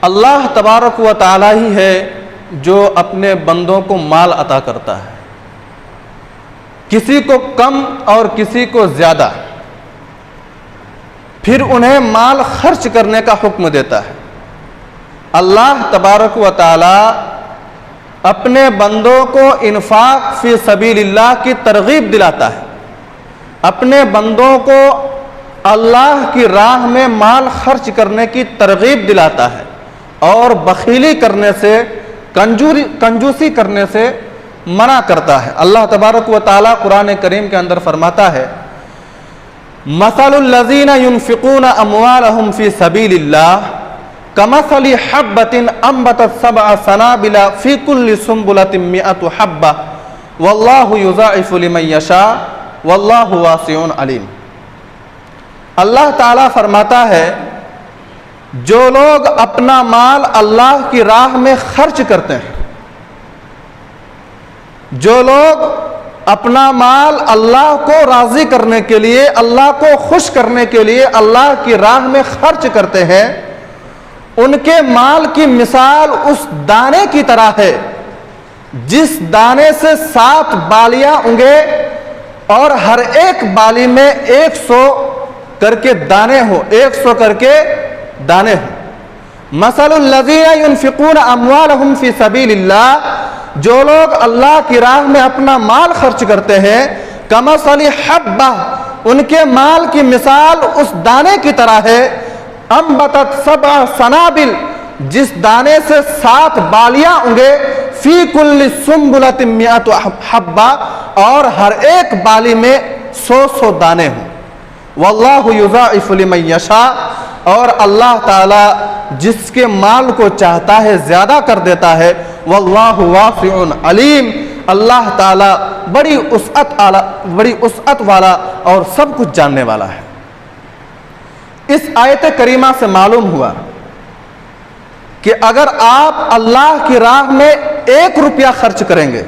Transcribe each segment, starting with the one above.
اللہ تبارک و تعالی ہی ہے جو اپنے بندوں کو مال عطا کرتا ہے، کسی کو کم اور کسی کو زیادہ، پھر انہیں مال خرچ کرنے کا حکم دیتا ہے۔ اللہ تبارک و تعالی اپنے بندوں کو انفاق فی سبیل اللہ کی ترغیب دلاتا ہے، اپنے بندوں کو اللہ کی راہ میں مال خرچ کرنے کی ترغیب دلاتا ہے اور بخیلی کرنے سے، کنجوسی کرنے سے منع کرتا ہے۔ اللہ تبارک و تعالی قرآن کریم کے اندر فرماتا ہے مثل الذین ينفقون اموالهم فی سبیل اللہ کمثل حبۃ انبتت سبع سنابل فی کل سنبلۃ مئۃ حبۃ واللہ یضاعف لمن یشاء واللہ واسع علیم۔ اللہ تعالیٰ فرماتا ہے جو لوگ اپنا مال اللہ کی راہ میں خرچ کرتے ہیں، جو لوگ اپنا مال اللہ کو راضی کرنے کے لیے، اللہ کو خوش کرنے کے لیے اللہ کی راہ میں خرچ کرتے ہیں، ان کے مال کی مثال اس دانے کی طرح ہے جس دانے سے 7 بالیاں اگے اور ہر ایک بالی میں 100 کر کے دانے ہو، 100 کر کے دانے ہو۔ مثل الذین ينفقون اموالهم فی سبیل اللہ، جو لوگ اللہ کی راہ میں اپنا مال خرچ کرتے ہیں، کمثل حبہ، ان کے مال کی مثال اس دانے کی طرح ہے، انبتت 7 سنابل، جس دانے سے 7 بالیاں اگے، فی کل سنبلۃ مئۃ حبہ، اور ہر ایک بالی میں 100 دانے ہوں۔ واللہ یضاعف لمن یشاء، اور اللہ تعالی جس کے مال کو چاہتا ہے زیادہ کر دیتا ہے۔ واللہ واسع علیم، اللہ تعالی بڑی وسعت والا اور سب کچھ جاننے والا ہے۔ اس آیت کریمہ سے معلوم ہوا کہ اگر آپ اللہ کی راہ میں 1 روپیہ خرچ کریں گے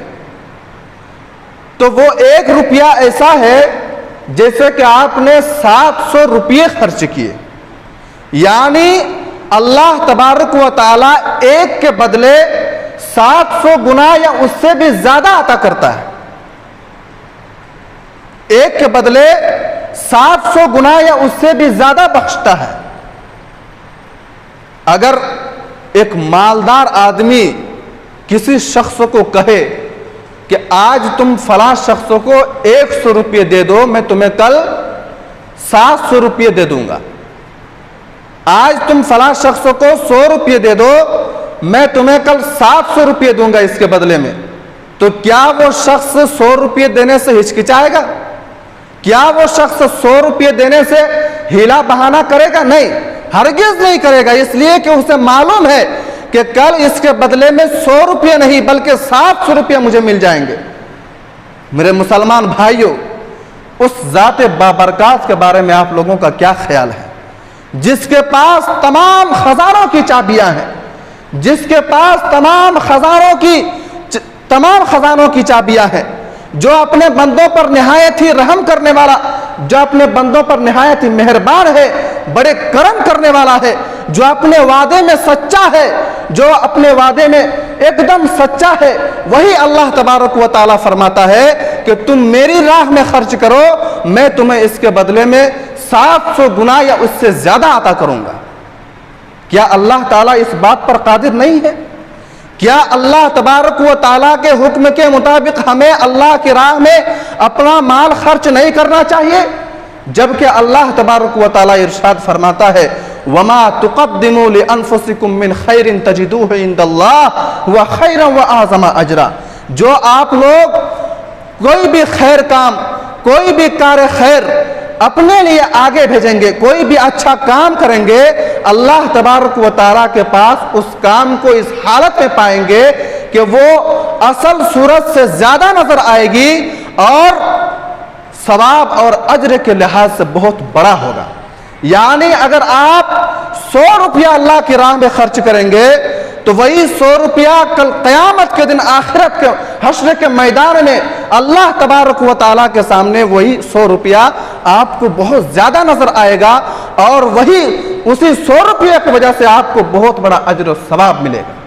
تو وہ 1 روپیہ ایسا ہے جیسے کہ آپ نے 700 روپیے خرچ کیے، یعنی اللہ تبارک و تعالی 1 کے بدلے 700 گنا یا اس سے بھی زیادہ عطا کرتا ہے، 1 کے بدلے 700 گنا یا اس سے بھی زیادہ بخشتا ہے۔ اگر ایک مالدار آدمی کسی شخص کو کہے کہ آج تم فلاں شخص کو 100 روپے دے دو، میں تمہیں کل 700 روپے دے دوں گا، آج تم فلاں شخص کو 100 روپے دے دو، میں تمہیں کل 700 روپے دوں گا اس کے بدلے میں، تو کیا وہ شخص 100 روپے دینے سے ہچکچائے گا؟ کیا وہ شخص 100 روپے دینے سے ہیلا بہانہ کرے گا؟ نہیں، ہرگز نہیں کرے گا، اس لیے کہ اسے معلوم ہے کہ کل اس کے بدلے میں 100 روپے نہیں بلکہ 700 روپے مجھے مل جائیں گے۔ میرے مسلمان بھائیوں، اس ذات بابرکات کے بارے میں آپ لوگوں کا کیا خیال ہے جس کے پاس تمام خزانوں کی چابیاں ہیں، جس کے پاس تمام خزانوں کی چابیاں ہیں، جو اپنے بندوں پر نہایت ہی رحم کرنے والا، جو اپنے بندوں پر نہایت ہی مہربان ہے، بڑے کرم کرنے والا ہے، جو اپنے وعدے میں سچا ہے، جو اپنے وعدے میں ایک دم سچا ہے، وہی اللہ تبارک و تعالیٰ فرماتا ہے کہ تم میری راہ میں خرچ کرو، میں تمہیں اس کے بدلے میں 700 گنا یا اس سے زیادہ عطا کروں گا۔ کیا اللہ تعالیٰ اس بات پر قادر نہیں ہے؟ کیا اللہ تبارک و تعالیٰ کے حکم کے مطابق ہمیں اللہ کی راہ میں اپنا مال خرچ نہیں کرنا چاہیے؟ جبکہ اللہ تبارک و تعالیٰ ارشاد فرماتا ہے وَمَا تُقَدِّمُوا لِأَنفُسِكُم مِّن خَيْرٍ تَجِدُوهُ عِندَ اللَّهِ هُوَ خَيْرًا وَأَعْظَمَ أَجْرًا، جو آپ لوگ کوئی بھی خیر کام، کوئی بھی کار خیر اپنے لیے آگے بھیجیں گے، کوئی بھی اچھا کام کریں گے، اللہ تبارک و تعالیٰ کے پاس اس کام کو اس حالت میں پائیں گے کہ وہ اصل صورت سے زیادہ نظر آئے گی اور ثواب اور اجر کے لحاظ سے بہت بڑا ہوگا۔ یعنی اگر آپ 100 روپیہ اللہ کی راہ میں خرچ کریں گے تو وہی 100 روپیہ کل قیامت کے دن آخرت کے حشر کے میدان میں اللہ تبارک و تعالیٰ کے سامنے وہی 100 روپیہ آپ کو بہت زیادہ نظر آئے گا، اور وہی اسی 100 روپے کی وجہ سے آپ کو بہت بڑا اجر و ثواب ملے گا۔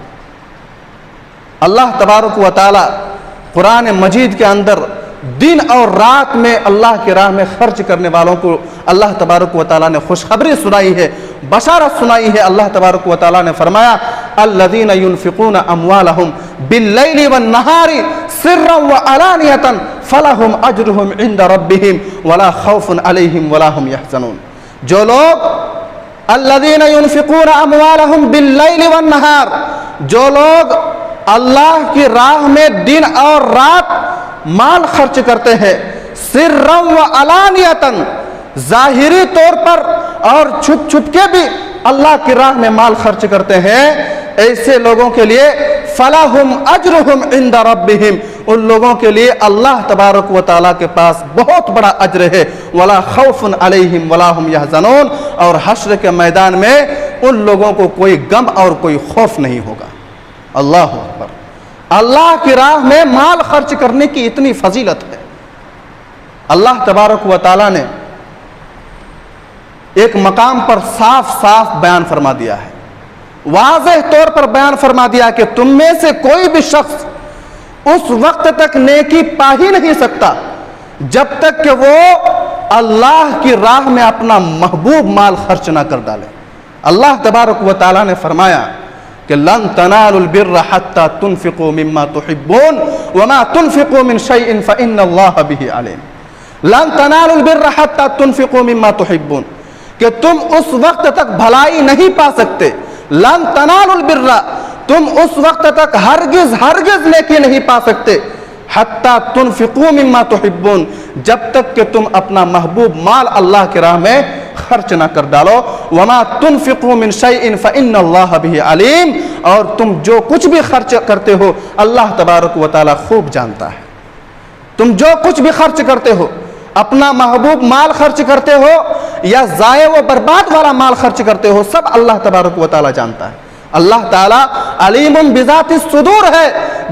اللہ تبارک و تعالی قرآن مجید کے اندر دن اور رات میں اللہ کی راہ میں خرچ کرنے والوں کو اللہ تبارک و تعالیٰ نے خوشخبری سنائی ہے، بشارت سنائی ہے۔ اللہ تبارک و تعالیٰ نے فرمایا الذین ينفقون اموالهم باللیل والنہار سرا وعلانیۃ فلہم اجرہم عند ربہم ولا خوف علیہم ولا هم یحزنون۔ جو لوگ الذین ينفقون اموالهم باللیل والنہار، جو لوگ اللہ کی راہ میں دن اور رات مال خرچ کرتے ہیں، سرا وعلانیۃ، ظاہری طور پر اور چھپ چھپ کے بھی اللہ کی راہ میں مال خرچ کرتے ہیں، ایسے لوگوں کے لیے فلہم اجرہم عند ربہم، ان لوگوں کے لیے اللہ تبارک و تعالیٰ کے پاس بہت بڑا اجر ہے، ولا خوف علیہم ولا هم یحزنون، اور حشر کے میدان میں ان لوگوں کو کوئی غم اور کوئی خوف نہیں ہوگا۔ اللہ اکبر۔ اللہ کی راہ میں مال خرچ کرنے کی اتنی فضیلت ہے۔ اللہ تبارک و تعالیٰ نے ایک مقام پر صاف صاف بیان فرما دیا ہے، واضح طور پر بیان فرما دیا کہ تم میں سے کوئی بھی شخص اس وقت تک نیکی پا ہی نہیں سکتا جب تک کہ وہ اللہ کی راہ میں اپنا محبوب مال خرچ نہ کر ڈالے۔ اللہ تبارک و تعالیٰ نے فرمایا کہ لن تنالوا البر حتى تنفقوا مما تحبون وما تنفقوا من شيء فإن الله به عليم۔ لن تنالوا البر حتى تنفقوا مما تحبون، کہ تم اس وقت تک بھلائی نہیں پا سکتے، لن تنالوا البر، تم اس وقت تک ہرگز نیکی نہیں پا سکتے، حتی تنفقوا مما تحبون، جب تک کہ تم اپنا محبوب مال اللہ کی راہ میں خرچ نہ کر ڈالو، وما تنفقوا من شیء فإن اللہ به علیم، اور تم جو کچھ بھی خرچ کرتے ہو اللہ تبارک و تعالی خوب جانتا ہے۔ تم جو کچھ بھی خرچ کرتے ہو، اپنا محبوب مال خرچ کرتے ہو یا ضائع و برباد والا مال خرچ کرتے ہو، سب اللہ تبارک و تعالی جانتا ہے۔ اللہ تعالیٰ علیم بذات الصدور ہے،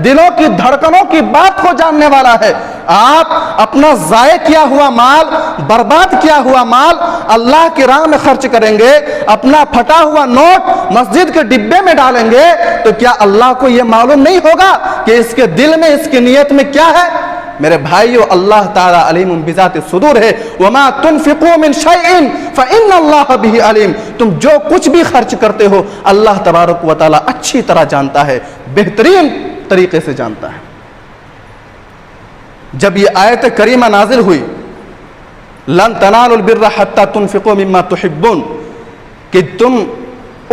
دلوں کی دھڑکنوں کی بات کو جاننے والا ہے۔ آپ اپنا ضائع کیا ہوا مال، برباد کیا ہوا مال اللہ کی راہ میں خرچ کریں گے، اپنا پھٹا ہوا نوٹ مسجد کے ڈبے میں ڈالیں گے، تو کیا اللہ کو یہ معلوم نہیں ہوگا کہ اس کے دل میں، اس کی نیت میں کیا ہے؟ میرے بھائیو، اللہ تعالیٰ علیم بذات الصدور ہے۔ وما تنفقوا من شیء فإن اللہ به علیم، تم جو کچھ بھی خرچ کرتے ہو اللہ تبارک و تعالیٰ اچھی طرح جانتا ہے، بہترین طریقے سے جانتا ہے۔ جب یہ آیت کریمہ نازل ہوئی لن تنالوا البر حتى تنفقوا مما تحبون، کہ تم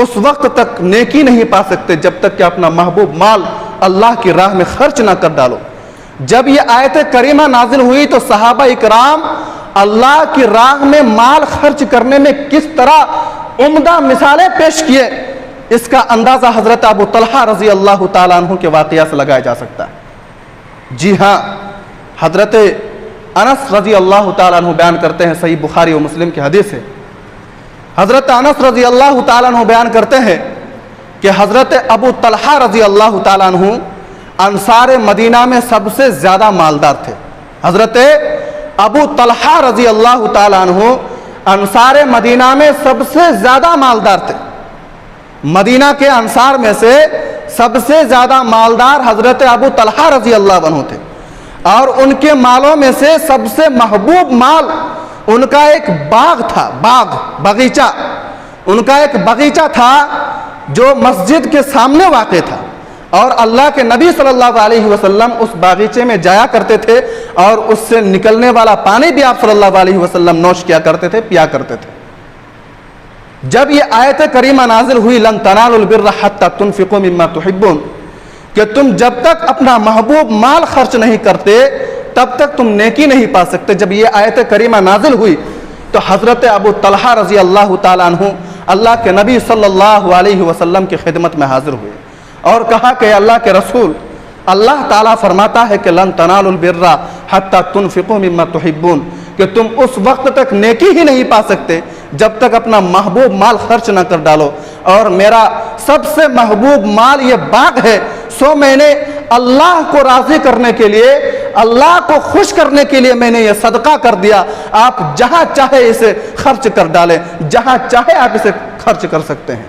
اس وقت تک نیکی نہیں پا سکتے جب تک کہ اپنا محبوب مال اللہ کی راہ میں خرچ نہ کر ڈالو۔ جب یہ آیت کریمہ نازل ہوئی تو صحابہ اکرام اللہ کی راہ میں مال خرچ کرنے میں کس طرح عمدہ مثالیں پیش کیے، اس کا اندازہ حضرت ابو طلحہ رضی اللہ تعالیٰ عنہ کے واقعہ سے لگایا جا سکتا ہے۔ جی ہاں، حضرت انس رضی اللہ تعالیٰ عنہ بیان کرتے ہیں، صحیح بخاری و مسلم کی حدیث ہے، حضرت انس رضی اللہ تعالیٰ عنہ بیان کرتے ہیں کہ حضرت ابو طلحہ رضی اللہ تعالیٰ عنہ انصار مدینہ میں سب سے زیادہ مالدار تھے۔ حضرت ابو طلحہ رضی اللہ تعالیٰ عنہ انصار مدینہ میں سب سے زیادہ مالدار تھے۔ مدینہ کے انصار میں سے سب سے زیادہ مالدار حضرت ابو طلحہ رضی اللہ عنہ تھے، اور ان کے مالوں میں سے سب سے محبوب مال ان کا ایک باغ تھا، باغیچہ، ان کا ایک باغیچہ تھا جو مسجد کے سامنے واقع تھا، اور اللہ کے نبی صلی اللہ علیہ وسلم اس باغیچے میں جایا کرتے تھے، اور اس سے نکلنے والا پانی بھی آپ صلی اللہ علیہ وسلم نوش کیا کرتے تھے، پیا کرتے تھے۔ جب یہ آیت کریمہ نازل ہوئی لن تنالوا البر حتى تنفقوا مما تحبون، کہ تم جب تک اپنا محبوب مال خرچ نہیں کرتے تب تک تم نیکی نہیں پا سکتے، جب یہ آیت کریمہ نازل ہوئی تو حضرت ابو طلحہ رضی اللہ تعالیٰ عنہ اللہ کے نبی صلی اللہ علیہ وسلم کی خدمت میں حاضر ہوئے اور کہا کہ اللہ کے رسول، اللہ تعالیٰ فرماتا ہے کہ لن تنالوا البر حتى تنفقوا مما تحبون، کہ تم اس وقت تک نیکی ہی نہیں پا سکتے جب تک اپنا محبوب مال خرچ نہ کر ڈالو، اور میرا سب سے محبوب مال یہ باغ ہے، سو میں نے اللہ کو راضی کرنے کے لیے، اللہ کو خوش کرنے کے لیے میں نے یہ صدقہ کر دیا، آپ جہاں چاہے اسے خرچ کر ڈالیں، جہاں چاہے آپ اسے خرچ کر سکتے ہیں۔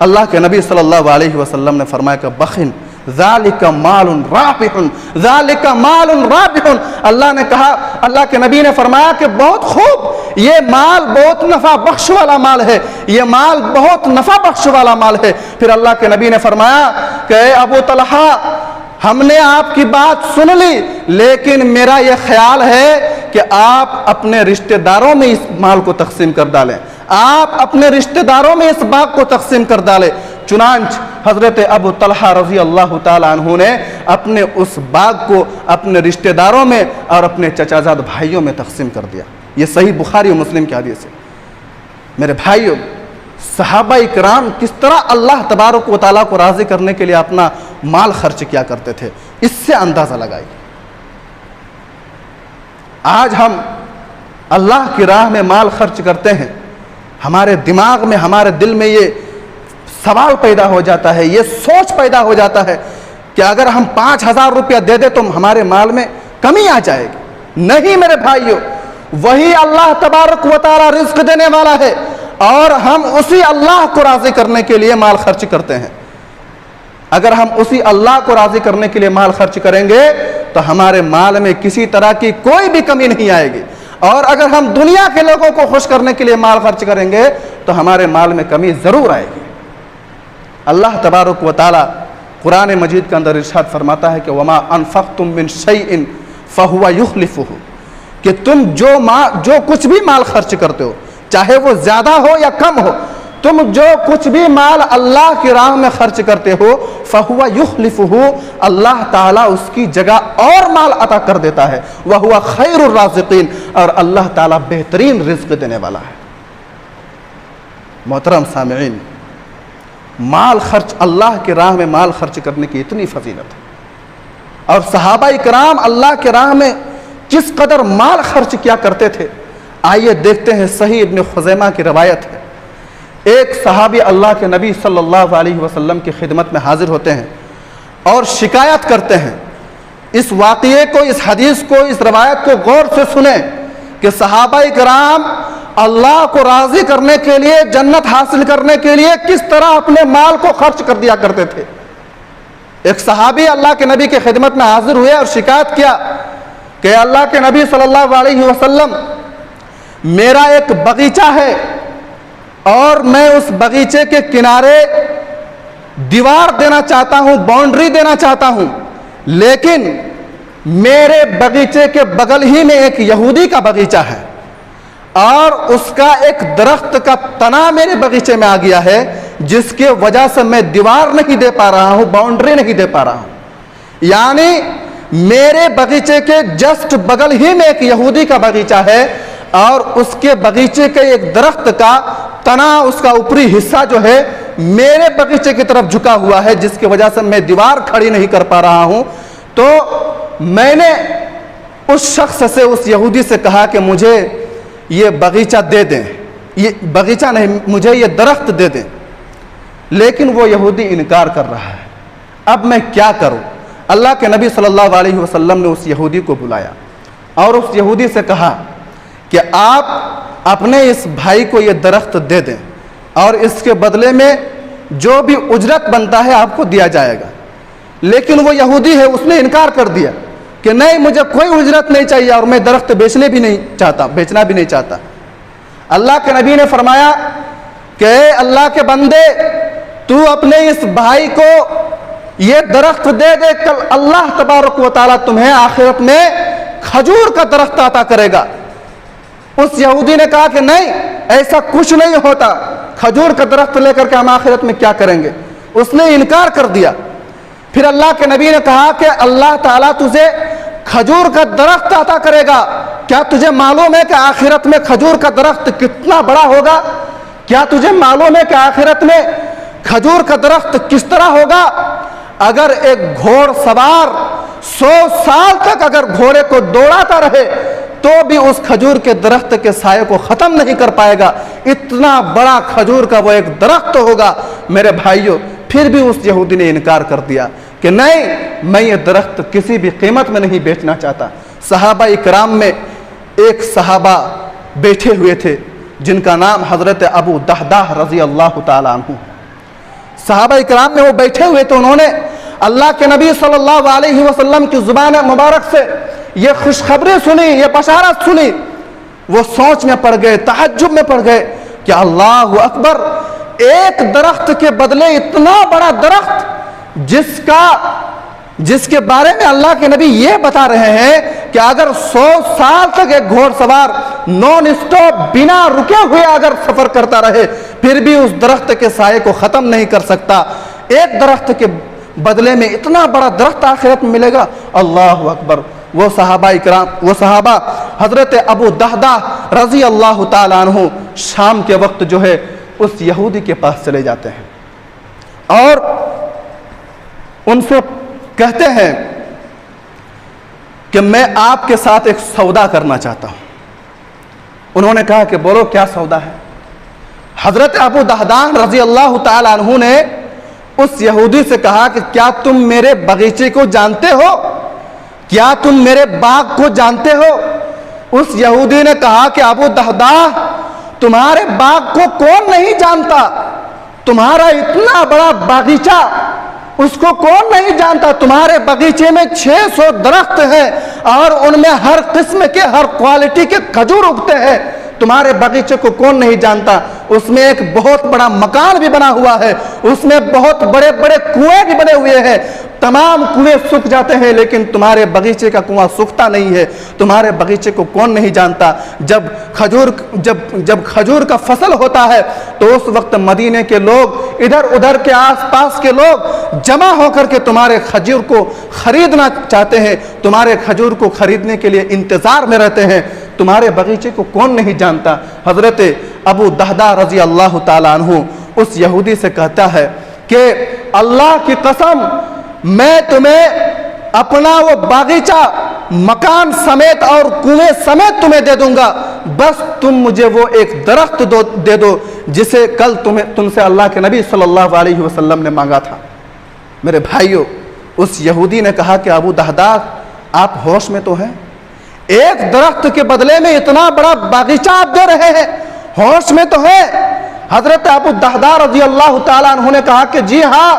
اللہ کے نبی صلی اللہ علیہ وسلم نے فرمایا کہ بخن ذالک مال رابح، ذالک مال رابح، اللہ نے کہا، اللہ کے نبی نے فرمایا کہ بہت خوب، یہ مال بہت نفع بخش والا مال ہے، یہ مال بہت نفع بخش والا مال ہے۔ پھر اللہ کے نبی نے فرمایا کہ اے ابو طلحہ، ہم نے آپ کی بات سن لی، لیکن میرا یہ خیال ہے کہ آپ اپنے رشتہ داروں میں اس مال کو تقسیم کر ڈالیں، آپ اپنے رشتہ داروں میں اس باغ کو تقسیم کر ڈالیں۔ چنانچہ حضرت ابو طلحہ رضی اللہ تعالی عنہ نے اپنے اس باغ کو اپنے رشتہ داروں میں اور اپنے چچا زاد بھائیوں میں تقسیم کر دیا۔ یہ صحیح بخاری و مسلم کی حدیث ہے۔ میرے بھائیوں، صحابہ اکرام کس طرح اللہ تبارک و تعالیٰ کو راضی کرنے کے لیے اپنا مال خرچ کیا کرتے تھے، اس سے اندازہ لگائیے۔ آج ہم اللہ کی راہ میں مال خرچ کرتے ہیں، ہمارے دماغ میں، ہمارے دل میں یہ سوال پیدا ہو جاتا ہے، یہ سوچ پیدا ہو جاتا ہے کہ اگر ہم 5,000 روپیہ دے دیں تو ہمارے مال میں کمی آ جائے گی۔ نہیں میرے بھائیوں، وہی اللہ تبارک و تعالیٰ رزق دینے والا ہے، اور ہم اسی اللہ کو راضی کرنے کے لیے مال خرچ کرتے ہیں۔ اگر ہم اسی اللہ کو راضی کرنے کے لیے مال خرچ کریں گے تو ہمارے مال میں کسی طرح کی کوئی بھی کمی نہیں آئے گی، اور اگر ہم دنیا کے لوگوں کو خوش کرنے کے لیے مال خرچ کریں گے تو ہمارے مال میں کمی ضرور آئے گی۔ اللہ تبارک و تعالی قرآن مجید کے اندر ارشاد فرماتا ہے کہ وما انفقتم من شیء فہو یخلفہ، کہ تم جو کچھ بھی مال خرچ کرتے ہو، چاہے وہ زیادہ ہو یا کم ہو، تم جو کچھ بھی مال اللہ کی راہ میں خرچ کرتے ہو فہو یخلفہ، اللہ تعالیٰ اس کی جگہ اور مال عطا کر دیتا ہے، وہو خیر الرازقین، اور اللہ تعالیٰ بہترین رزق دینے والا ہے۔ محترم سامعین، مال خرچ، اللہ کی راہ میں مال خرچ کرنے کی اتنی فضیلت ہے، اور صحابہ اکرام اللہ کی راہ میں کس قدر مال خرچ کیا کرتے تھے۔ آئیے دیکھتے ہیں، صحیح ابن خزیمہ کی روایت ہے، ایک صحابی اللہ کے نبی صلی اللہ علیہ وسلم کی خدمت میں حاضر ہوتے ہیں اور شکایت کرتے ہیں۔ اس واقعے کو، اس حدیث کو، اس روایت کو غور سے سنیں کہ صحابہ اکرام اللہ کو راضی کرنے کے لیے، جنت حاصل کرنے کے لیے کس طرح اپنے مال کو خرچ کر دیا کرتے تھے۔ ایک صحابی اللہ کے نبی کی خدمت میں حاضر ہوئے اور شکایت کیا کہ اللہ کے نبی صلی اللہ علیہ وسلم، میرا ایک باغیچہ ہے اور میں اس باغیچے کے کنارے دیوار دینا چاہتا ہوں، باؤنڈری دینا چاہتا ہوں، لیکن میرے باغیچے کے بغل ہی میں ایک یہودی کا باغیچہ ہے اور اس کا ایک درخت کا تنا میرے باغیچے میں آ گیا ہے، جس کی وجہ سے میں دیوار نہیں دے پا رہا ہوں، باؤنڈری نہیں دے پا رہا ہوں۔ یعنی میرے باغیچے کے جسٹ بغل ہی میں ایک یہودی کا باغیچہ ہے اور اس کے باغیچے کے ایک درخت کا تنا، اس کا اوپری حصہ جو ہے میرے باغیچے کی طرف جھکا ہوا ہے، جس کی وجہ سے میں دیوار کھڑی نہیں کر پا رہا ہوں۔ تو میں نے اس شخص سے، اس یہودی سے کہا کہ مجھے یہ باغیچہ دے دیں، یہ باغیچہ نہیں، مجھے یہ درخت دے دیں، لیکن وہ یہودی انکار کر رہا ہے۔ اب میں کیا کروں؟ اللہ کے نبی صلی اللہ علیہ وسلم نے اس یہودی کو بلایا اور اس یہودی سے کہا کہ آپ اپنے اس بھائی کو یہ درخت دے دیں اور اس کے بدلے میں جو بھی اجرت بنتا ہے آپ کو دیا جائے گا۔ لیکن وہ یہودی ہے، اس نے انکار کر دیا کہ نہیں، مجھے کوئی اجرت نہیں چاہیے اور میں درخت بیچنا بھی نہیں چاہتا۔ اللہ کے نبی نے فرمایا کہ اے اللہ کے بندے، تو اپنے اس بھائی کو یہ درخت دے دے، کل اللہ تبارک و تعالیٰ تمہیں آخرت میں کھجور کا درخت عطا کرے گا۔ اس یہودی نے کہا کہ نہیں، ایسا کچھ نہیں ہوتا، کھجور کا درخت لے کر کے ہم آخرت میں کیا کریں گے؟ اس نے انکار کر دیا۔ پھر اللہ کے نبی نے کہا کہ اللہ تعالیٰ تجھے کھجور کا درخت عطا کرے گا۔ کیا تجھے معلوم ہے کہ آخرت میں کھجور کا درخت کتنا بڑا ہوگا؟ کیا تجھے معلوم ہے کہ آخرت میں کھجور کا درخت کس طرح ہوگا؟ اگر ایک گھوڑ سوار 100 سال تک اگر گھوڑے کو دوڑاتا رہے تو بھی اس کھجور کے درخت کے سائے کو ختم نہیں کر پائے گا، اتنا بڑا کھجور کا وہ ایک درخت ہوگا۔ میرے بھائیوں، پھر بھی اس یہودی نے انکار کر دیا کہ نہیں، میں یہ درخت کسی بھی قیمت میں نہیں بیچنا چاہتا۔ صحابہ اکرام میں ایک صحابہ بیٹھے ہوئے تھے جن کا نام حضرت ابو دہدہ رضی اللہ تعالیٰ عنہ۔ صحابہ اکرام میں وہ بیٹھے ہوئے تھے، انہوں نے اللہ کے نبی صلی اللہ علیہ وسلم کی زبان مبارک سے یہ خوشخبری سنی، یہ بشارت سنی۔ وہ سوچ میں پڑ گئے، تعجب میں پڑ گئے کہ اللہ اکبر، ایک درخت کے بدلے اتنا بڑا درخت جس کے بارے میں اللہ کے نبی یہ بتا رہے ہیں کہ اگر 100 سال تک ایک گھوڑ سوار نان اسٹاپ بنا رکے ہوئے اگر سفر کرتا رہے پھر بھی اس درخت کے سائے کو ختم نہیں کر سکتا، ایک درخت کے بدلے میں اتنا بڑا درخت آخرت میں ملے گا۔ اللہ اکبر۔ وہ صحابہ حضرت ابو دہدہ رضی اللہ تعالیٰ عنہ شام کے وقت جو ہے اس یہودی کے پاس چلے جاتے ہیں اور ان سے کہتے ہیں کہ میں آپ کے ساتھ ایک سودا کرنا چاہتا ہوں۔ انہوں نے کہا کہ بولو کیا سودا ہے؟ حضرت ابو دہدہ رضی اللہ تعالیٰ عنہ نے اس یہودی سے کہا کہ کیا تم میرے باغیچے کو جانتے ہو؟ کیا تم میرے باغ کو جانتے ہو؟ اس یہودی نے کہا کہ ابو دہدہ، تمہارے باغ کو کون نہیں جانتا؟ تمہارا اتنا بڑا باغیچہ، اس کو کون نہیں جانتا؟ تمہارے باغیچے میں 600 درخت ہیں اور ان میں ہر قسم کے، ہر کوالٹی کے کھجور اگتے ہیں۔ تمہارے باغیچے کو کون نہیں جانتا؟ اس میں ایک بہت بڑا مکان بھی بنا ہوا ہے، اس میں بہت بڑے بڑے کنویں بھی بنے ہوئے ہیں۔ تمام کنویں سوکھ جاتے ہیں لیکن تمہارے باغیچے کا کنواں سوکھتا نہیں ہے۔ تمہارے باغیچے کو کون نہیں جانتا؟ جب کھجور کا فصل ہوتا ہے تو اس وقت مدینے کے لوگ، ادھر ادھر کے آس پاس کے لوگ جمع ہو کر کے تمہارے کھجور کو خریدنا چاہتے ہیں، تمہارے کھجور کو خریدنے کے لیے انتظار میں رہتے ہیں۔ تمہارے باغیچے کو کون نہیں جانتا؟ حضرت ابو دہدہ رضی اللہ تعالیٰ عنہ اس یہودی سے کہتا ہے کہ اللہ کی قسم، میں تمہیں اپنا وہ باغیچہ مکان سمیت اور کنویں سمیت تمہیں دے دوں گا، بس تم مجھے وہ ایک درخت دے دو جسے کل تم سے اللہ کے نبی صلی اللہ علیہ وسلم نے مانگا تھا۔ میرے بھائیو، اس یہودی نے کہا کہ ابو دہدہ، آپ ہوش میں تو ہیں؟ ایک درخت کے بدلے میں اتنا بڑا باغیچہ آپ دے رہے ہیں، ہوش میں تو ہے؟ حضرت ابو دہدہ رضی اللہ تعالیٰ عنہ نے کہا کہ جی ہاں،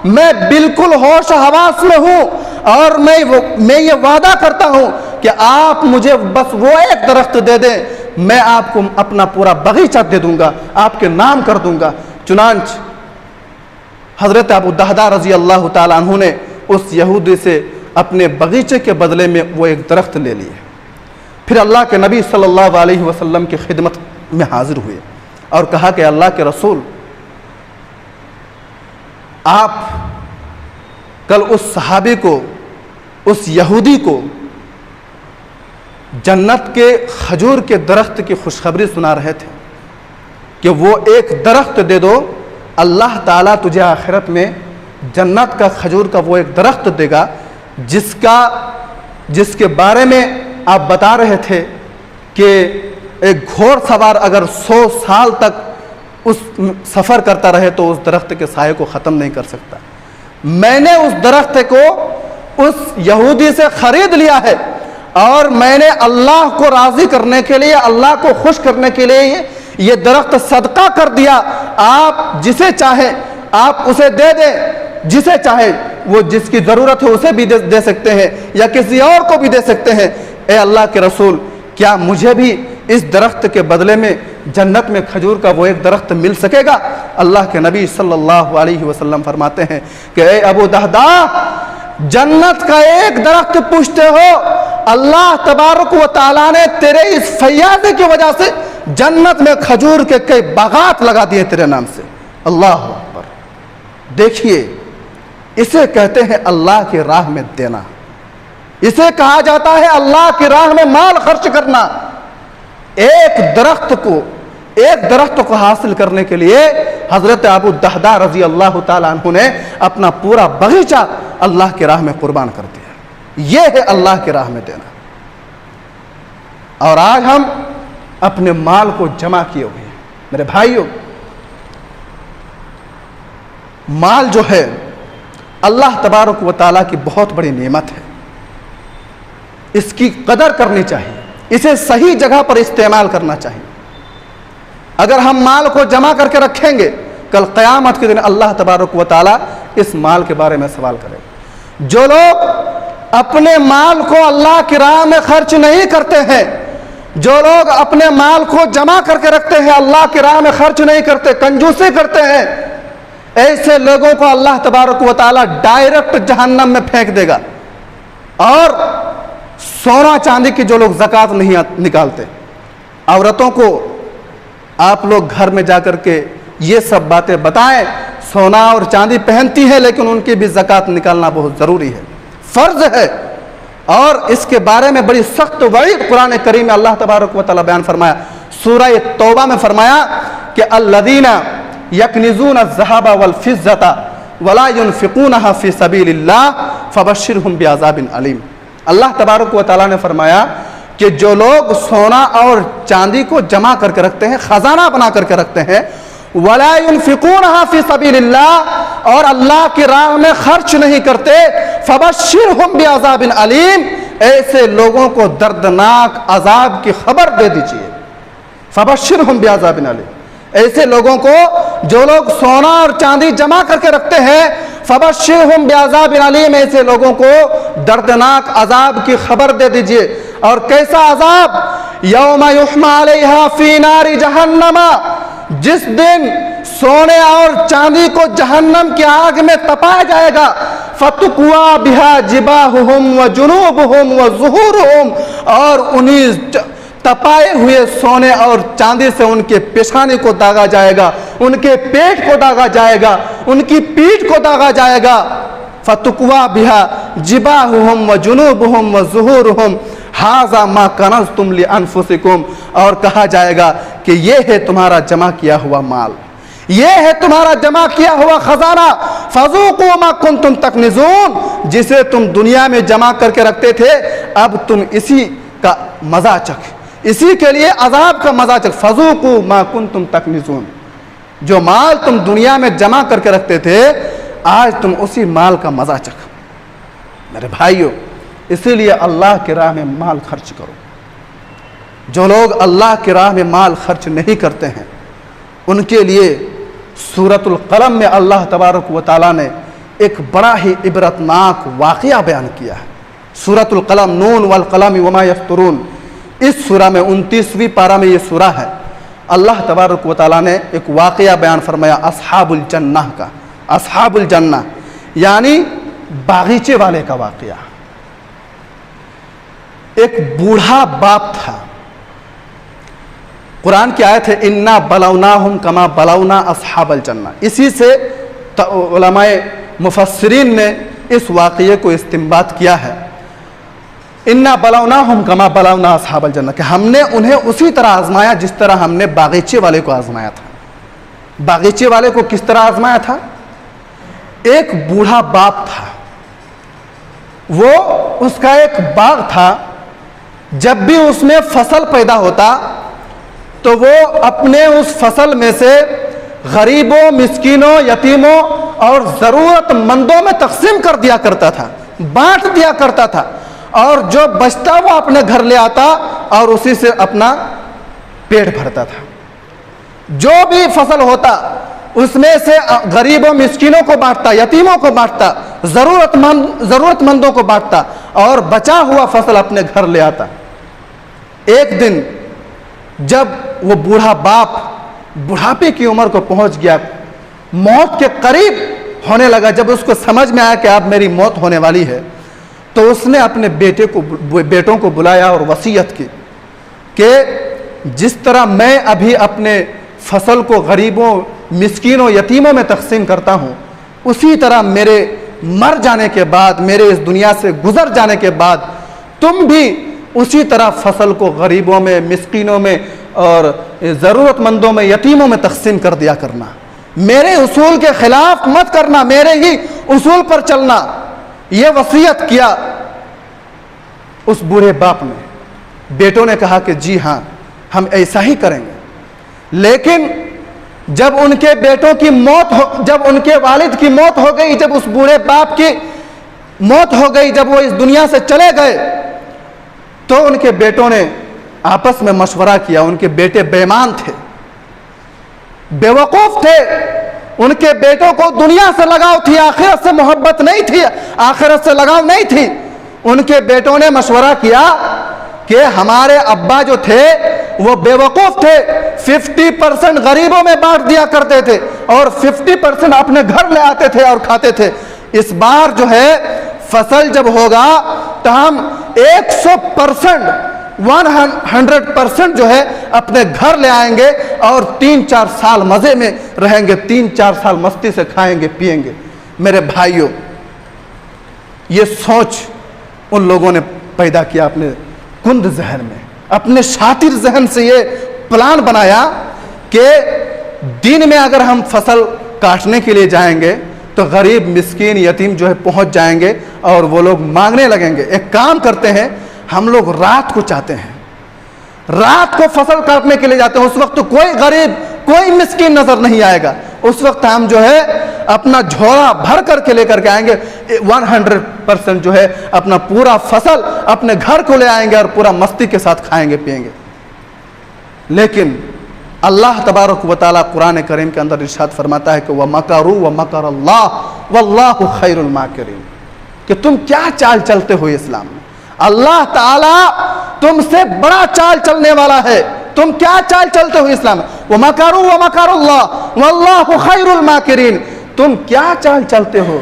میں بالکل ہوش حواس میں ہوں اور میں یہ وعدہ کرتا ہوں کہ آپ مجھے بس وہ ایک درخت دے دیں، میں آپ کو اپنا پورا باغیچہ دے دوں گا، آپ کے نام کر دوں گا۔ چنانچہ حضرت ابو دہدہ رضی اللہ تعالیٰ عنہ نے اس یہودی سے اپنے باغیچے کے بدلے میں وہ ایک درخت لے لیے۔ پھر اللہ کے نبی صلی اللہ علیہ وسلم کی خدمت میں حاضر ہوئے اور کہا کہ اللہ کے رسول، آپ کل اس صحابی کو، اس یہودی کو جنت کے کھجور کے درخت کی خوشخبری سنا رہے تھے کہ وہ ایک درخت دے دو، اللہ تعالیٰ تجھے آخرت میں جنت کا کھجور کا وہ ایک درخت دے گا جس کے بارے میں آپ بتا رہے تھے کہ ایک گھوڑ سوار اگر 100 سال تک اس سفر کرتا رہے تو اس درخت کے سائے کو ختم نہیں کر سکتا۔ میں نے اس درخت کو اس یہودی سے خرید لیا ہے اور میں نے اللہ کو راضی کرنے کے لیے، اللہ کو خوش کرنے کے لیے یہ درخت صدقہ کر دیا۔ آپ جسے چاہیں آپ اسے دے دیں، جسے چاہے وہ جس کی ضرورت ہے اسے بھی دے سکتے ہیں یا کسی اور کو بھی دے سکتے ہیں۔ اے اللہ کے رسول، کیا مجھے بھی اس درخت کے بدلے میں جنت میں کھجور کا وہ ایک درخت مل سکے گا؟ اللہ کے نبی صلی اللہ علیہ وسلم فرماتے ہیں کہ اے ابو دہدہ، جنت کا ایک درخت پوچھتے ہو، اللہ تبارک و تعالیٰ نے تیرے اس فیاضی کی وجہ سے جنت میں کھجور کے کئی باغات لگا دیے تیرے نام سے۔ اللہ اکبر۔ دیکھیے، اسے کہتے ہیں اللہ کی راہ میں دینا، اسے کہا جاتا ہے اللہ کی راہ میں مال خرچ کرنا۔ ایک درخت کو حاصل کرنے کے لیے حضرت ابو دہدہ رضی اللہ تعالیٰ عنہ نے اپنا پورا باغیچہ اللہ کی راہ میں قربان کر دیا۔ یہ ہے اللہ کی راہ میں دینا۔ اور آج ہم اپنے مال کو جمع کیے ہوئے ہیں۔ میرے بھائیوں، مال جو ہے اللہ تبارک و تعالیٰ کی بہت بڑی نعمت ہے، اس کی قدر کرنی چاہیے، اسے صحیح جگہ پر استعمال کرنا چاہیے۔ اگر ہم مال کو جمع کر کے رکھیں گے، کل قیامت کے دن اللہ تبارک و تعالیٰ اس مال کے بارے میں سوال کرے گا۔ جو لوگ اپنے مال کو اللہ کی راہ میں خرچ نہیں کرتے ہیں، جو لوگ اپنے مال کو جمع کر کے رکھتے ہیں، اللہ کی راہ میں خرچ نہیں کرتے، کنجوسی کرتے ہیں، ایسے لوگوں کو اللہ تبارک و تعالیٰ ڈائریکٹ جہنم میں پھینک دے گا۔ اور سونا چاندی کی جو لوگ زکوٰۃ نہیں نکالتے، عورتوں کو آپ لوگ گھر میں جا کر کے یہ سب باتیں بتائیں، سونا اور چاندی پہنتی ہے لیکن ان کی بھی زکوٰۃ نکالنا بہت ضروری ہے، فرض ہے۔ اور اس کے بارے میں بڑی سخت وعید قرآن کریم میں اللہ تبارک و تعالیٰ بیان فرمایا، سورہ توبہ میں فرمایا کہ الذین یکنزون الذھب والفضة ولا ينفقونها فی سبیل اللہ فبشرهم بعذاب علیم۔ اللہ تبارک و تعالیٰ نے فرمایا کہ جو لوگ سونا اور چاندی کو جمع کر کے رکھتے ہیں، خزانہ بنا کر کے رکھتے ہیں، ولا ينفقونها فی سبیل اللہ، اور اللہ کی راہ میں خرچ نہیں کرتے، فبشرهم بعذاب علیم، ایسے لوگوں کو دردناک عذاب کی خبر دے دیجئے۔ فبشرهم بعذاب علیم، ایسے لوگوں کو جو لوگ سونا اور چاندی جمع کر کے رکھتے ہیں، فبشرهم بعذاب علیم، ایسے لوگوں کو دردناک عذاب کی خبر دے دیجئے۔ اور کیسا عذاب؟ یوم یحمى علیہا فی نار جہنم، جس دن سونے اور چاندی کو جہنم کی آگ میں تپایا جائے گا، فتقوا بها جباہہم وجنوبہم وظہورہم، اور انہیں تپائے ہوئے سونے اور چاندی سے ان کے پیشانی کو داغا جائے گا، ان کے پیٹ کو داغا جائے گا، ان کی پیٹھ کو داغا جائے گا۔ فتقوا بها جباہہم وجنوبہم وظہورہم ھذا ما کنزتم لانفسکم، اور کہا جائے گا کہ یہ ہے تمہارا جمع کیا ہوا مال، یہ ہے تمہارا جمع کیا ہوا خزانہ، فذوقوا ما کنتم تکنزون، جسے تم دنیا میں جمع کر کے رکھتے تھے، اب تم اسی کا مزہ چکھ، اسی کے لیے عذاب کا مزہ چکھ۔ فذوقوا ما کنتم تکنزون، جو مال تم دنیا میں جمع کر کے رکھتے تھے، آج تم اسی مال کا مزہ چکھ۔ میرے بھائیوں، اسی لیے اللہ کی راہ میں مال خرچ کرو۔ جو لوگ اللہ کی راہ میں مال خرچ نہیں کرتے ہیں، ان کے لیے سورۃ القلم میں اللہ تبارک و تعالیٰ نے ایک بڑا ہی عبرتناک واقعہ بیان کیا ہے۔ سورۃ القلم، نون والقلم وما یسطرون، اس سورہ میں 29ویں پارہ میں یہ سورہ ہے۔ اللہ تبارک و تعالیٰ نے ایک واقعہ بیان فرمایا اصحاب الجنہ کا۔ اصحاب الجنہ یعنی باغیچے والے کا واقعہ۔ ایک بوڑھا باپ تھا، قرآن کی آیت ہے انا بلوناہم کما بلونا اصحاب الجنہ، اسی سے علماء مفسرین نے اس واقعے کو استنباط کیا ہے، انا بلوناہم کما بلونا اصحاب الجنہ، کہ ہم نے انہیں اسی طرح آزمایا جس طرح ہم نے باغیچے والے کو آزمایا تھا۔ باغیچے والے کو کس طرح آزمایا تھا؟ ایک بوڑھا باپ تھا، وہ اس کا ایک باغ تھا، جب بھی اس میں فصل پیدا ہوتا تو وہ اپنے اس فصل میں سے غریبوں، مسکینوں، یتیموں اور ضرورت مندوں میں تقسیم کر دیا کرتا تھا، بانٹ دیا کرتا تھا، اور جو بچتا وہ اپنے گھر لے آتا اور اسی سے اپنا پیٹ بھرتا تھا۔ جو بھی فصل ہوتا اس میں سے غریبوں، مسکینوں کو بانٹتا، یتیموں کو بانٹتا، ضرورت مندوں کو بانٹتا، اور بچا ہوا فصل اپنے گھر لے آتا۔ ایک دن جب وہ بوڑھا باپ بڑھاپے کی عمر کو پہنچ گیا، موت کے قریب ہونے لگا، جب اس کو سمجھ میں آیا کہ اب میری موت ہونے والی ہے، تو اس نے اپنے بیٹوں کو بلایا اور وصیت کی کہ جس طرح میں ابھی اپنے فصل کو غریبوں، مسکینوں، یتیموں میں تقسیم کرتا ہوں، اسی طرح میرے مر جانے کے بعد، میرے اس دنیا سے گزر جانے کے بعد تم بھی اسی طرح فصل کو غریبوں میں، مسکینوں میں اور ضرورت مندوں میں، یتیموں میں تقسیم کر دیا کرنا، میرے اصول کے خلاف مت کرنا، میرے ہی اصول پر چلنا۔ یہ وصیت کیا اس بوڑھے باپ نے۔ بیٹوں نے کہا کہ جی ہاں، ہم ایسا ہی کریں گے، لیکن جب ان کے بیٹوں کی موت جب ان کے والد کی موت ہو گئی، جب اس بوڑھے باپ کی موت ہو گئی، جب وہ اس دنیا سے چلے گئے، تو ان کے بیٹوں نے آپس میں مشورہ کیا. ان کے بیٹے بے ایمان تھے، بے وقوف تھے، ان کے بیٹوں کو دنیا سے لگاؤ تھی، آخرت سے محبت نہیں تھی، آخرت سے لگاؤ نہیں تھی. ان کے بیٹوں نے مشورہ کیا کہ ہمارے ابا جو تھے وہ بے وقوف تھے، 50% غریبوں میں بانٹ دیا کرتے تھے اور 50% اپنے گھر لے آتے تھے اور کھاتے تھے. اس بار جو ہے فصل جب ہوگا تو ہم 100% جو ہے اپنے گھر لے آئیں گے اور 3-4 سال مزے میں رہیں گے، 3-4 سال مستی سے کھائیں گے پیئیں گے. میرے بھائیوں، یہ سوچ ان لوگوں نے پیدا کیا اپنے کند ذہن میں، اپنے شاطر ذہن سے یہ پلان بنایا کہ دن میں اگر ہم فصل کاٹنے کے لیے جائیں گے تو غریب مسکین یتیم جو ہے پہنچ جائیں گے اور وہ لوگ مانگنے لگیں گے. ایک کام کرتے ہیں، ہم لوگ رات کو چاہتے ہیں، رات کو فصل کاٹنے کے لیے جاتے ہیں، اس وقت کوئی غریب کوئی مسکین نظر نہیں آئے گا. اس وقت ہم جو ہے اپنا جھولا بھر کر کے لے کر کے آئیں گے، 100% جو ہے اپنا پورا فصل اپنے گھر کو لے آئیں گے اور پورا مستی کے ساتھ کھائیں گے پیئیں گے. لیکن اللہ تبارک و تعالیٰ قرآن کریم کے اندر ارشاد فرماتا ہے کہ وَمَكَرُوا وَمَكَرَ اللَّهُ وَاللَّهُ خَيْرُ الْمَاكِرِينَ، کہ تم کیا چال چلتے ہو اسلام میں؟ اللہ تعالیٰ تم سے بڑا چال چلنے والا ہے، تم کیا چال چلتے ہو اسلام میں؟ وَمَكَرُوا وَمَكَرَ اللَّهُ وَاللَّهُ خَيْرُ الْمَاكِرِينَ، تم کیا چال چلتے ہو؟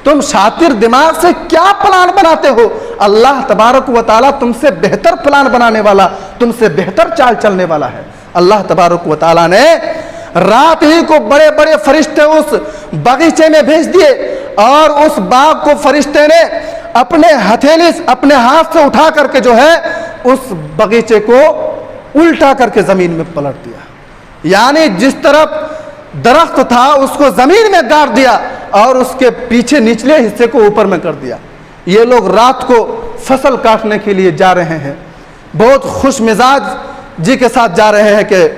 تم شاطر دماغ سے کیا پلان بناتے ہو؟ اللہ تبارک و تعالیٰ تم سے بہتر پلان بنانے والا، تم سے بہتر چال چلنے والا ہے. اللہ تبارک و تعالیٰ نے رات ہی کو بڑے بڑے فرشتے اس باغیچے میں بھیج دیے اور اس باغ کو فرشتے نے اپنے ہتھیلی اپنے ہاتھ سے اٹھا کر کے جو ہے اس باغیچے کو الٹا کر کے زمین میں پلٹ دیا. یعنی جس طرف درخت تھا اس کو زمین میں گاڑ دیا اور اس کے پیچھے نچلے حصے کو اوپر میں کر دیا. یہ لوگ رات کو فصل کاٹنے کے لیے جا رہے ہیں، بہت خوش مزاج جی کے ساتھ جا رہے ہیں کہ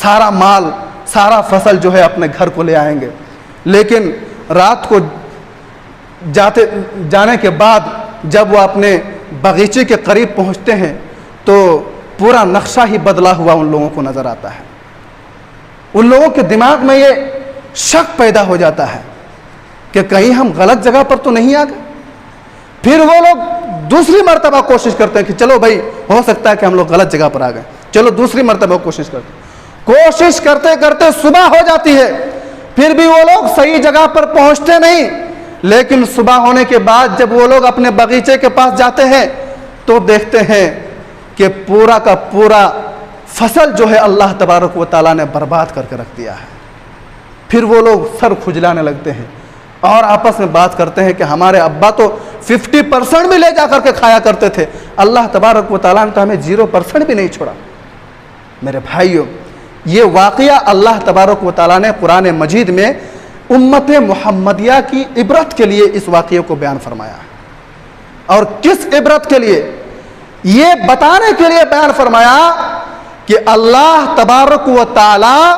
سارا مال سارا فصل جو ہے اپنے گھر کو لے آئیں گے. لیکن رات کو جانے کے بعد جب وہ اپنے باغیچے کے قریب پہنچتے ہیں تو پورا نقشہ ہی بدلا ہوا ان لوگوں کو نظر آتا ہے. ان لوگوں کے دماغ میں یہ شک پیدا ہو جاتا ہے کہ کہیں ہم غلط جگہ پر تو نہیں آ گئے. پھر وہ لوگ دوسری مرتبہ کوشش کرتے ہیں کہ چلو بھائی ہو سکتا ہے کہ ہم لوگ غلط جگہ پر آ گئے، چلو دوسری مرتبہ کوشش کرتے کرتے صبح ہو جاتی ہے. پھر بھی وہ لوگ صحیح جگہ پر پہنچتے نہیں. لیکن صبح ہونے کے بعد جب وہ لوگ اپنے باغیچے کے پاس جاتے ہیں تو دیکھتے ہیں کہ پورا کا پورا فصل جو ہے اللہ تبارک و تعالیٰ نے برباد کر کے رکھ دیا ہے. پھر وہ لوگ سر کھجلانے لگتے ہیں اور آپس میں بات کرتے ہیں کہ ہمارے ابا تو 50% بھی لے جا کر کے کھایا کرتے تھے، اللہ تبارک و تعالیٰ نے تو ہمیں 0% بھی نہیں چھوڑا. میرے بھائیوں، یہ واقعہ اللہ تبارک و تعالیٰ نے قرآن مجید میں امت محمدیہ کی عبرت کے لیے اس واقعے کو بیان فرمایا ہے. اور کس عبرت کے لیے؟ یہ بتانے کے لیے بیان فرمایا کہ اللہ تبارک و تعالیٰ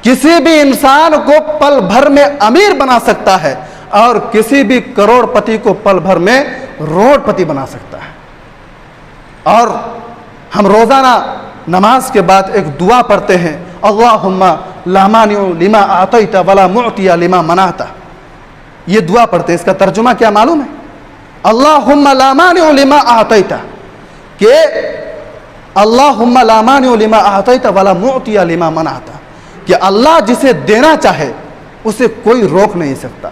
کسی بھی انسان کو پل بھر میں امیر بنا سکتا ہے اور کسی بھی کروڑ پتی کو پل بھر میں روڑ پتی بنا سکتا ہے. اور ہم روزانہ نماز کے بعد ایک دعا پڑھتے ہیں، اللہم لا مانع لما اعطیت ولا معطی لما منعت. یہ دعا پڑھتے ہیں، اس کا ترجمہ کیا معلوم ہے؟ اللہم لا مانع لما اعطیت، کہ اللہم لا مانع لما اعطیت ولا معطی لما منعت، کہ اللہ جسے دینا چاہے اسے کوئی روک نہیں سکتا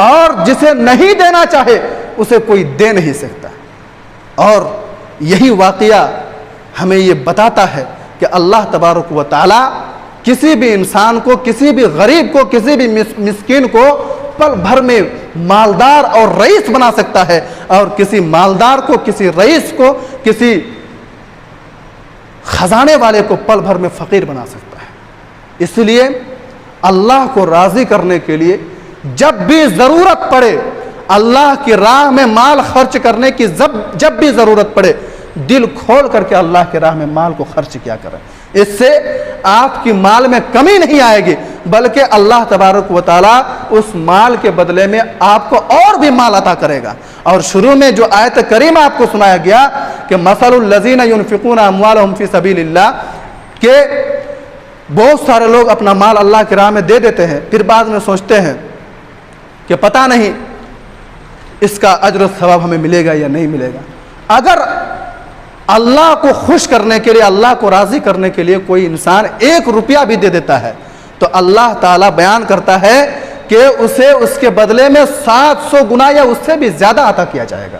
اور جسے نہیں دینا چاہے اسے کوئی دے نہیں سکتا. اور یہی واقعہ ہمیں یہ بتاتا ہے کہ اللہ تبارک و تعالیٰ کسی بھی انسان کو، کسی بھی غریب کو، کسی بھی مسکین کو پل بھر میں مالدار اور رئیس بنا سکتا ہے اور کسی مالدار کو، کسی رئیس کو، کسی خزانے والے کو پل بھر میں فقیر بنا سکتا ہے. اس لیے اللہ کو راضی کرنے کے لیے جب بھی ضرورت پڑے، اللہ کی راہ میں مال خرچ کرنے کی جب بھی ضرورت پڑے، دل کھول کر کے اللہ کی راہ میں مال کو خرچ کیا کریں. اس سے آپ کی مال میں کمی نہیں آئے گی، بلکہ اللہ تبارک و تعالیٰ اس مال کے بدلے میں آپ کو اور بھی مال عطا کرے گا۔ اور شروع میں جو آیت کریمہ آپ کو سنایا گیا کہ مثل الذین ينفقون اموالهم فی سبیل اللہ، کہ بہت سارے لوگ اپنا مال اللہ کی راہ میں دے دیتے ہیں، پھر بعد میں سوچتے ہیں کہ پتہ نہیں اس کا اجر و ثواب ہمیں ملے گا یا نہیں ملے گا۔ اگر اللہ کو خوش کرنے کے لیے، اللہ کو راضی کرنے کے لیے کوئی انسان 1 روپیہ بھی دے دیتا ہے تو اللہ تعالیٰ بیان کرتا ہے کہ اسے اس کے بدلے میں 700 گنا یا اس سے بھی زیادہ عطا کیا جائے گا۔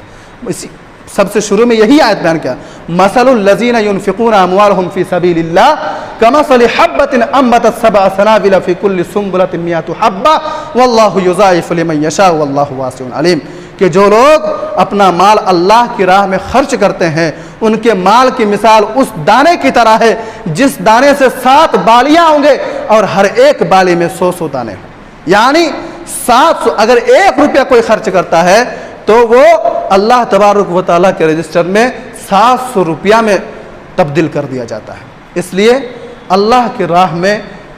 سب سے شروع میں یہی آیت بیان کیا، مثل الذین ينفقون اموالهم فی سبیل اللہ کمثل حبۃ انبتت 7 سنابل فی کل سنبلۃ 100 حبۃ واللہ یضاعف لمن یشاء واللہ واسع علیم، کہ جو لوگ اپنا مال اللہ کی راہ میں خرچ کرتے ہیں ان کے مال کی مثال اس دانے کی طرح ہے جس دانے سے 7 بالیاں ہوں گے اور ہر ایک بالی میں 100 دانے ہوں، یعنی 700۔ اگر 1 روپیہ کوئی خرچ کرتا ہے تو وہ اللہ تبارک و تعالیٰ کے رجسٹر میں 700 روپیہ میں تبدیل کر دیا جاتا ہے۔ اس لیے اللہ کی راہ میں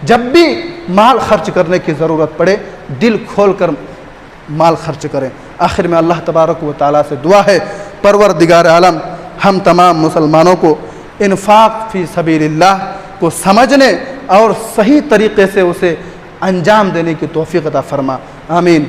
جب بھی مال خرچ کرنے کی ضرورت پڑے دل کھول کر مال خرچ کریں۔ آخر میں اللہ تبارک و تعالیٰ سے دعا ہے، پروردگار عالم ہم تمام مسلمانوں کو انفاق فی سبیل اللہ کو سمجھنے اور صحیح طریقے سے اسے انجام دینے کی توفیق عطا فرما، آمین۔